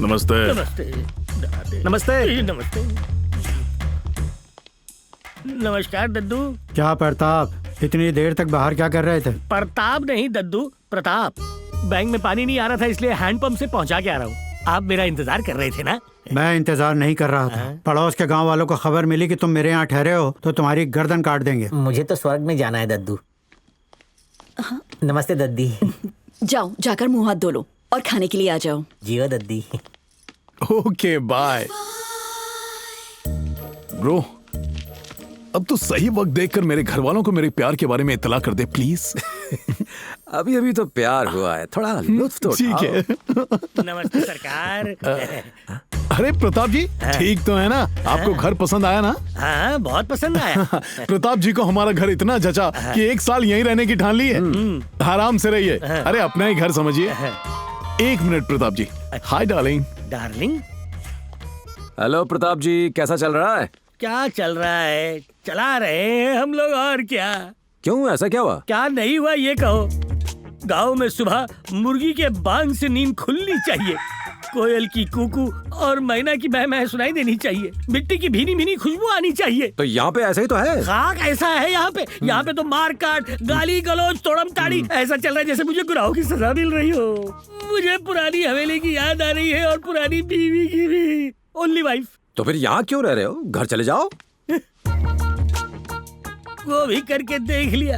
नमस्ते। नमस्ते नमस्ते। नमस्ते। नमस्कार दद्दू। क्या प्रताप, इतनी देर तक बाहर क्या कर रहे थे? प्रताप नहीं दद्दू, प्रताप। बैंक में पानी नहीं आ रहा था इसलिए हैंडपंप से पहुंचा के आ रहा हूँ। आप मेरा इंतजार कर रहे थे ना? मैं इंतजार नहीं कर रहा था। पड़ोस के गांव वालों को खबर मिली कि तुम मेरे यहाँ ठहरे हो तो तुम्हारी गर्दन काट देंगे। मुझे तो स्वर्ग में जाना है दद्दू। नमस्ते दद्दी। जाओ, जाकर मुंह हाथ धो लो और खाने के लिए आ जाओ। जियो दद्दी। Okay bye bro. अब तो सही वक्त देखकर मेरे घर वालों को मेरे प्यार के बारे में इत्तला कर दे प्लीज। अभी अभी तो प्यार हुआ है, थोड़ा लुत्फ तो ठीक है। नमस्ते सरकार। अरे प्रताप जी ठीक तो है ना? आपको घर पसंद आया ना? हाँ बहुत पसंद आया। प्रताप जी को हमारा घर इतना जचा कि 1 साल यहीं रहने की ठान ली है। आराम से रहिए, अरे अपना ही घर समझिए। 1 minute Pratap ji. Hi darling. Darling? Hello Pratap ji, कैसा चल रहा है? क्या चल रहा है? चला रहे हैं हम लोग, और क्या। क्यों, ऐसा क्या हुआ? क्या नहीं हुआ ये कहो। गांव में सुबह मुर्गी के बांग से नींद खुलनी चाहिए, कोयल की कूकू और मैना की मैं सुनाई देनी चाहिए, मिट्टी की भीनी भीनी खुशबू आनी चाहिए। तो यहाँ पे ऐसा ही तो है। खाक ऐसा है यहाँ पे। यहाँ पे तो मार काट, गाली गलौज, तोड़म ताड़ी ऐसा चल रहा है जैसे मुझे गुनाहों की सजा मिल रही हो। मुझे पुरानी हवेली की याद आ रही है और पुरानी बीवी की भी। Only wife. तो फिर यहाँ क्यों रह रहे हो? घर चले जाओ। वो भी करके देख लिया,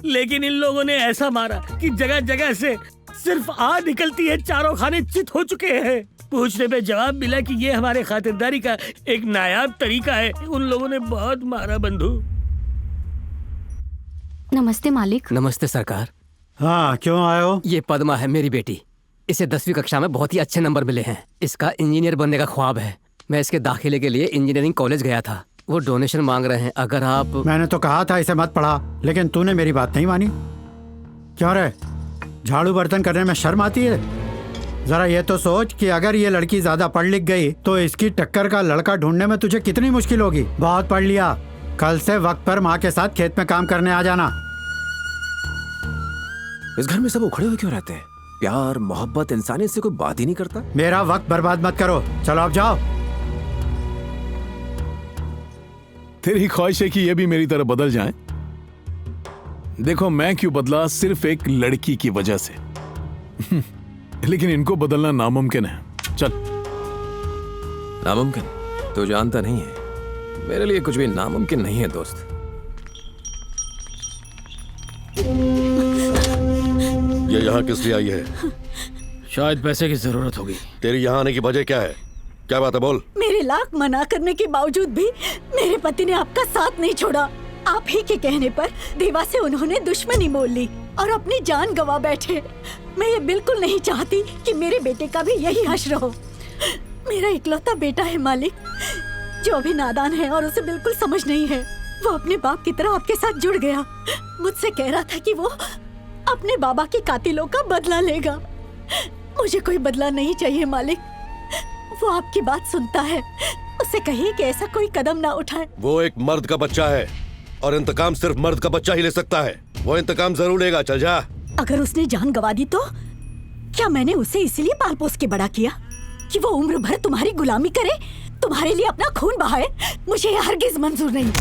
लेकिन इन लोगों ने ऐसा मारा कि जगह जगह से सिर्फ आग निकलती है। चारों खाने चित हो चुके हैं। पूछने पे जवाब मिला कि ये हमारे खातिरदारी का एक नायाब तरीका है। उन लोगों ने बहुत मारा बंधु। नमस्ते मालिक। नमस्ते सरकार। हाँ, क्यों आए हो? ये पद्मा है मेरी बेटी। इसे 10वीं कक्षा में बहुत ही अच्छे नंबर मिले हैं। इसका इंजीनियर बनने का ख्वाब है। मैं इसके दाखिले के लिए इंजीनियरिंग कॉलेज गया था। वो डोनेशन मांग रहे हैं, अगर आप। मैंने तो कहा था इसे मत पढ़ा, लेकिन तूने मेरी बात नहीं मानी। क्यों रे, झाड़ू बर्तन करने में शर्म आती है? जरा ये तो सोच कि अगर ये लड़की ज्यादा पढ़ लिख गई तो इसकी टक्कर का लड़का ढूंढने में तुझे कितनी मुश्किल होगी। बहुत पढ़ लिया, कल से वक्त पर माँ के साथ खेत में काम करने आ जाना। इस घर में सब उखड़े हुए क्यों रहते हैं? प्यार मोहब्बत इंसानियत से कोई बात ही नहीं करता। मेरा वक्त बर्बाद मत करो, चलो अब जाओ। तेरी ख्वाहिश है कि ये भी मेरी तरह बदल जाएं? देखो मैं क्यों बदला, सिर्फ एक लड़की की वजह से। लेकिन इनको बदलना नामुमकिन है। चल। नामुमकिन? तो जानता नहीं है, मेरे लिए कुछ भी नामुमकिन नहीं है दोस्त। ये यहाँ किस लिए आई है? शायद पैसे की जरूरत होगी। तेरी यहाँ आने की वजह क्या है? क्या बात है, बोल। मेरे लाख मना करने के बावजूद भी मेरे पति ने आपका साथ नहीं छोड़ा। आप ही के कहने पर देवा से उन्होंने दुश्मनी मोल ली और अपनी जान गंवा बैठे। मैं ये बिल्कुल नहीं चाहती कि मेरे बेटे का भी यही हश्र हो। मेरा इकलौता बेटा है मालिक, जो अभी नादान है और उसे बिल्कुल समझ नहीं है। वो अपने बाप की तरह आपके साथ जुड़ गया। मुझसे कह रहा था कि वो अपने बाबा के कातिलों का बदला लेगा। मुझे कोई बदला नहीं चाहिए मालिक। वो आपकी बात सुनता है, उसे कहिए कि ऐसा कोई कदम ना उठाए। वो एक मर्द का बच्चा है और इंतकाम सिर्फ मर्द का बच्चा ही ले सकता है। वो इंतकाम जरूर लेगा, चल जा। अगर उसने जान गंवा दी तो? क्या मैंने उसे इसलिए पाल पोस के बड़ा किया कि वो उम्र भर तुम्हारी गुलामी करे, तुम्हारे लिए अपना खून बहाए? मुझे ये हरगिज मंजूर नहीं।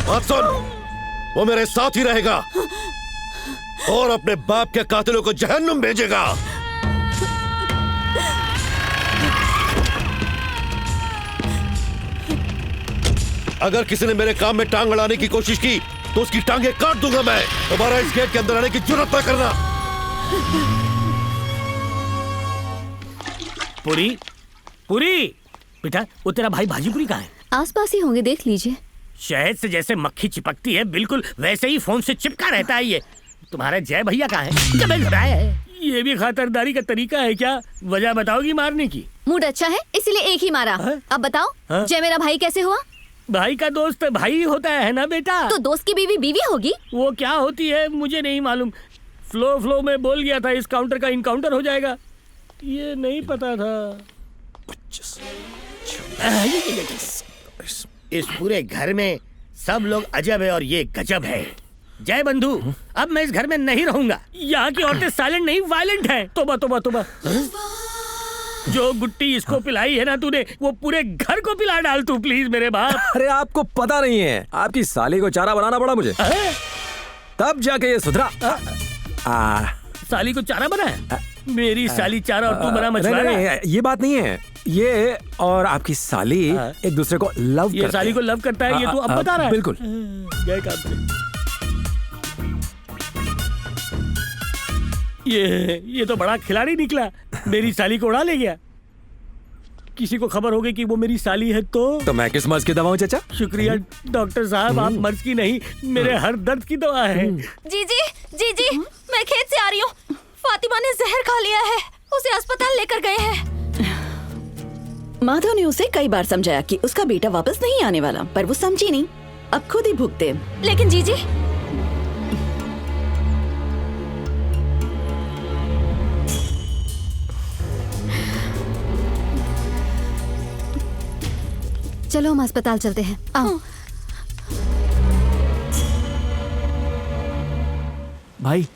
बात सुन, वो मेरे साथ ही रहेगा और अपने बाप के कातिलों को जहन्नुम भेजेगा। अगर किसी ने मेरे काम में टांग अड़ाने की कोशिश की तो उसकी टांगे काट दूंगा मैं। दोबारा इस गेट के अंदर आने की जुर्रत न करना। पूरी, पूरी बेटा, वो तेरा भाई भाजी पूरी कहाँ है? आसपास ही होंगे, देख लीजिए। शहद से जैसे मक्खी चिपकती है, बिल्कुल वैसे ही फोन से चिपका रहता है ये। तुम्हारा जय भैया कहाँ है? कब घबराया है? ये भी खातिरदारी का तरीका है क्या? वजह बताओगी मारने की? मूड अच्छा है इसलिए एक ही मारा। अब बताओ, जय मेरा भाई कैसे हुआ? भाई का दोस्त भाई होता है ना बेटा। तो दोस्त की बीवी बीवी होगी? वो क्या होती है मुझे नहीं मालूम। फ्लो में बोल गया था इस काउंटर का इनकाउंटर हो जाएगा, ये नहीं पता था। इस पूरे घर में सब लोग अजब है और ये गजब है। जय बंधु, अब मैं इस घर में नहीं रहूंगा। यहाँ की औरतें साइलेंट नहीं वायलेंट हैं। तोबा तोबा तोबा। जो गुट्टी इसको पिलाई है ना तूने, वो पूरे घर को पिला डाल तू प्लीज मेरे बाप। अरे आपको पता नहीं है, आपकी साली को चारा बनाना पड़ा मुझे, तब जाके ये सुधरा। साली को चारा बना है? मेरी साली चारा और तू बना मछुआरा? ये बात नहीं है। ये और आपकी साली एक दूसरे को लव करते हैं। ये साली को लव करता है, ये तू अब बता रहा है? बिल्कुल। गए काम पे। ये तो बड़ा खिलाड़ी निकला, मेरी साली को उड़ा ले गया। किसी को खबर हो गई कि वो मेरी साली है तो मैं किस मर्ज की दवा हूँ चाचा? शुक्रिया डॉक्टर साहब, आप मर्ज की नहीं, मेरे हर दर्द की दवा है। जीजी, मैं खेत से आ रही हूँ। फातिमा ने जहर खा लिया है, उसे अस्पताल लेकर गए हैं। माधव ने उसे कई बार समझाया कि उसका बेटा वापस नहीं आने वाला, पर वो समझी नहीं। अब खुद ही भुगते। लेकिन जीजी, चलो हम अस्पताल चलते हैं। आओ। भाई,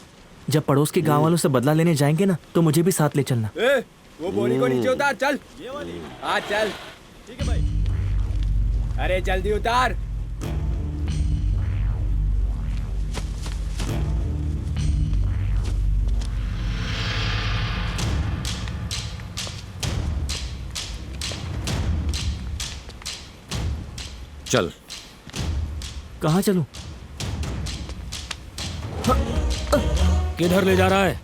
जब पड़ोस के गांव वालों से बदला लेने जाएंगे ना, तो मुझे भी साथ ले चलना। वो बोरी को नीचे उतार, चल। ये वाली। हाँ चल। ठीक है भाई। अरे जल्दी उतार। चल। कहाँ चलूं? किधर ले जा रहा है?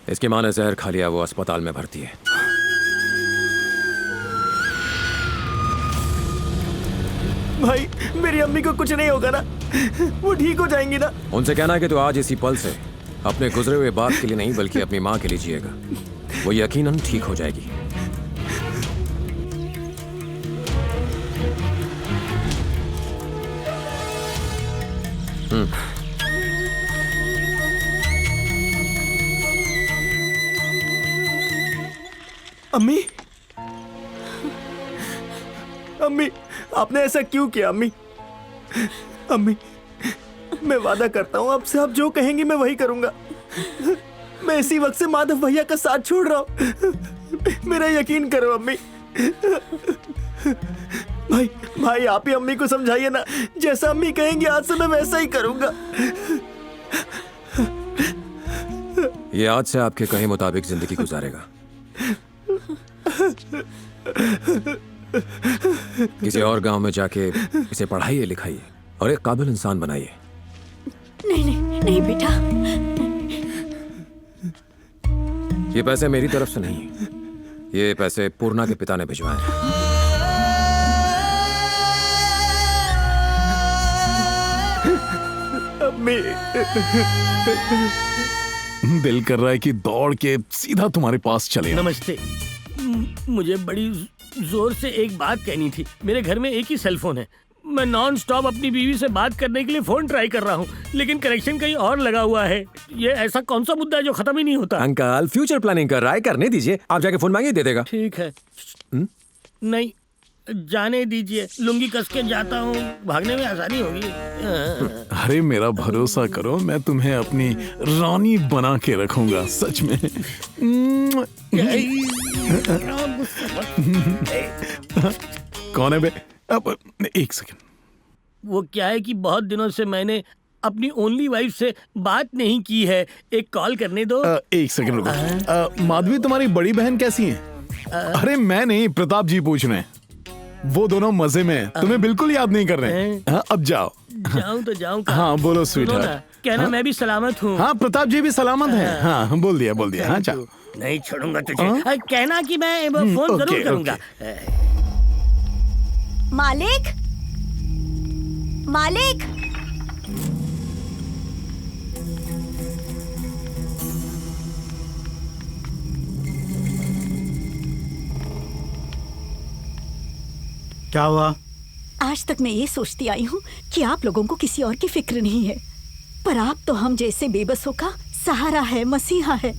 इसकी माँ ने जहर खा लिया, वो अस्पताल में भर्ती है। भाई, मेरी अम्मी को कुछ नहीं होगा ना? वो ठीक हो जाएंगी ना? उनसे कहना है कि तू आज इसी पल से अपने गुजरे हुए बाप के लिए नहीं बल्कि अपनी माँ के लिए जिएगा। वो यकीनन ठीक हो जाएगी। अम्मी, अम्मी, आपने ऐसा क्यों किया? अम्मी, अम्मी, मैं वादा करता हूँ आपसे, आप जो कहेंगी मैं वही करूंगा। मैं इसी वक्त से माधव भैया का साथ छोड़ रहा हूँ। मेरा यकीन करो अम्मी। भाई, भाई आप ही अम्मी को समझाइए ना। जैसा अम्मी कहेंगी आज से मैं वैसा ही करूंगा। ये आज से आपके कहे मुताबिक जिंदगी गुजारेगा। किसी और गांव में जाके इसे पढ़ाइए लिखाइए और एक काबिल इंसान बनाइए। नहीं नहीं नहीं बेटा, ये पैसे मेरी तरफ से नहीं, ये पैसे पूर्णा के पिता ने भिजवाए हैं। अम्मी, दिल कर रहा है कि दौड़ के सीधा तुम्हारे पास चले। नमस्ते, मुझे बड़ी जोर से एक बात कहनी थी। मेरे घर में एक ही सेल फोन है। मैं नॉन स्टॉप अपनी बीवी से बात करने के लिए फोन ट्राई कर रहा हूँ, लेकिन कनेक्शन कहीं और लगा हुआ है। ये ऐसा कौन सा मुद्दा है जो खत्म ही नहीं होता? अंकल, फ्यूचर प्लानिंग कर रहा है, करने दीजिए। आप जाके फोन मांगिए, दे देगा। ठीक है। नहीं, जाने दीजिए। लुंगी कस के जाता हूँ, भागने में आसानी होगी। अरे मेरा भरोसा करो, मैं तुम्हें अपनी रानी बना के रखूंगा, सच में। कौन है बे? अब एक सेकंड। वो क्या है कि बहुत दिनों से मैंने अपनी ओनली वाइफ से बात नहीं की है। एक कॉल करने दो। एक सेकंड रुको। माधवी, तुम्हारी बड़ी बहन कैसी है? अरे मैं नहीं, प्रताप जी पूछ रहे हैं। वो दोनों मजे में हैं, तुम्हें बिल्कुल याद नहीं कर रहे हैं। हाँ, अब जाओ। जाऊं तो जाऊं कहाँ? हाँ बोलो स्वीटहार्ट। कहना हाँ? मैं भी सलामत हूँ। हाँ, प्रताप जी भी सलामत हैं। हाँ बोल दिया बोल दिया। हाँ जाओ। नहीं छोड़ूंगा तुझे। कहना कि मैं फोन जरूर करूंगा। मालिक, मालिक, क्या हुआ? आज तक मैं ये सोचती आई हूँ कि आप लोगों को किसी और की फिक्र नहीं है, पर आप तो हम जैसे बेबसों का सहारा है, मसीहा है।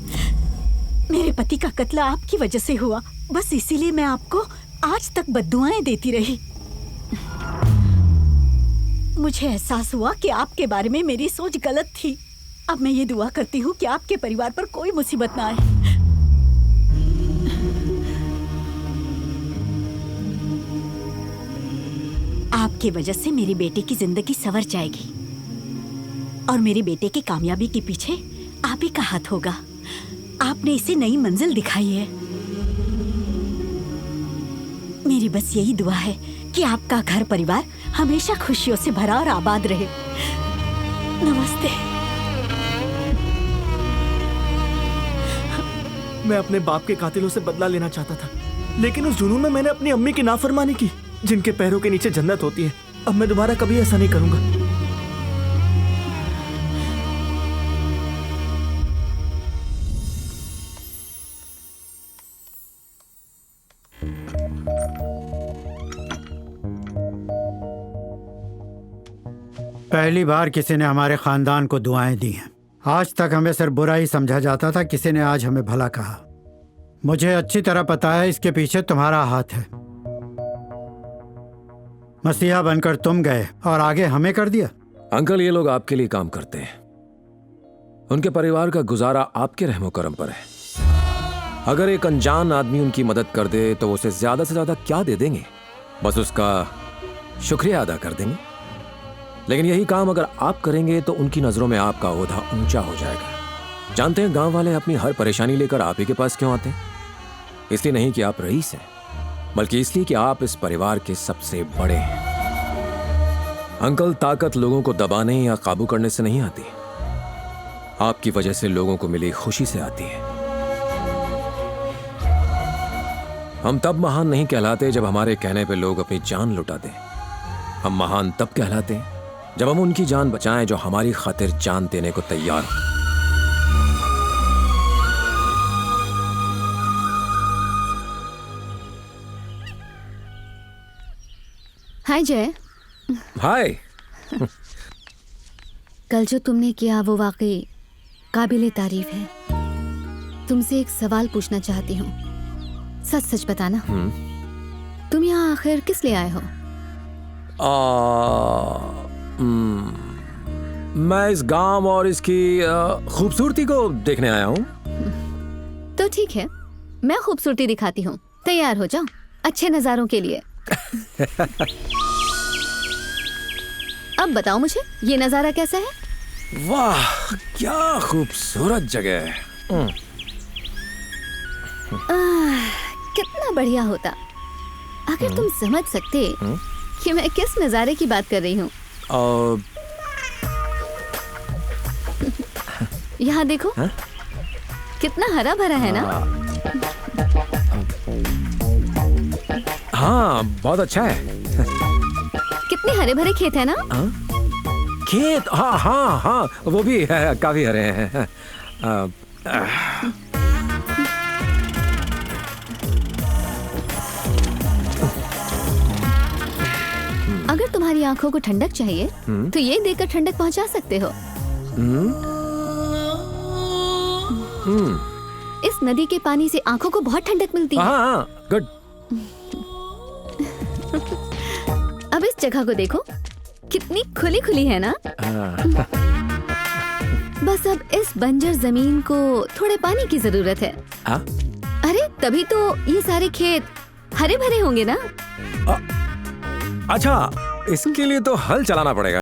मेरे पति का कत्ल आपकी वजह से हुआ, बस इसीलिए मैं आपको आज तक बद्दुआएं देती रही। मुझे एहसास हुआ कि आपके बारे में मेरी सोच गलत थी। अब मैं ये दुआ करती हूँ कि आपके परिवार पर कोई मुसीबत ना आए। आपकी वजह से मेरी बेटी की जिंदगी संवर जाएगी और मेरे बेटे की कामयाबी के पीछे आप ही का हाथ होगा। आपने इसे नई मंजिल दिखाई है। मेरी बस यही दुआ है कि आपका घर परिवार हमेशा खुशियों से भरा और आबाद रहे। नमस्ते। मैं अपने बाप के कातिलों से बदला लेना चाहता था, लेकिन उस जुनून में मैंने अपनी अम्मी की नाफरमानी की, जिनके पैरों के नीचे जन्नत होती है। अब मैं दोबारा कभी ऐसा नहीं करूंगा। पहली बार किसी ने हमारे खानदान को दुआएं दी हैं। आज तक हमें सिर्फ बुरा ही समझा जाता था, किसी ने आज हमें भला कहा। मुझे अच्छी तरह पता है इसके पीछे तुम्हारा हाथ है। मसीहा बनकर तुम गए और आगे हमें कर दिया। अंकल, ये लोग आपके लिए काम करते हैं। उनके परिवार का गुजारा आपके रहमो करम पर है। अगर एक अनजान आदमी उनकी मदद कर दे तो उसे ज्यादा से ज्यादा क्या दे देंगे? बस उसका शुक्रिया अदा कर देंगे। लेकिन यही काम अगर आप करेंगे तो उनकी नजरों में आपका ओहदा ऊंचा हो जाएगा। जानते हैं गांव वाले अपनी हर परेशानी लेकर आप ही के पास क्यों आते हैं? इसलिए नहीं कि आप रईस हैं, बल्कि इसलिए कि आप इस परिवार के सबसे बड़े हैं। अंकल, ताकत लोगों को दबाने या काबू करने से नहीं आती, आपकी वजह से लोगों को मिली खुशी से आती है। हम तब महान नहीं कहलाते जब हमारे कहने पे लोग अपनी जान लुटा दें। हम महान तब कहलाते हैं जब हम उनकी जान बचाएं जो हमारी खातिर जान देने को तैयार हो। हाय जय। हाय। कल जो तुमने किया वो वाकई काबिले तारीफ है। तुमसे एक सवाल पूछना चाहती हूँ, सच सच बताना। तुम यहाँ आखिर किस लिए आए हो? मैं इस गांव और इसकी खूबसूरती को देखने आया हूँ। तो ठीक है, मैं खूबसूरती दिखाती हूँ। तैयार हो जाओ अच्छे नजारों के लिए। अब बताओ मुझे, ये नजारा कैसा है? वाह, क्या खूबसूरत जगह है। कितना बढ़िया होता अगर तुम समझ सकते कि मैं किस नजारे की बात कर रही हूँ। यहाँ देखो। कितना हरा भरा है ना? हाँ, बहुत अच्छा है। कितने हरे भरे खेत है ना? खेत? हाँ हाँ हाँ, वो भी है, काफी हरे हैं। अगर तुम्हारी आंखों को ठंडक चाहिए तो ये देकर ठंडक पहुंचा सकते हो। इस नदी के पानी से आंखों को बहुत ठंडक मिलती है। हाँ, गुड। अब इस जगह को देखो, कितनी खुली खुली है ना? बस अब इस बंजर जमीन को थोड़े पानी की जरूरत है। अरे तभी तो ये सारे खेत हरे भरे होंगे ना? अच्छा, इसके लिए तो हल चलाना पड़ेगा।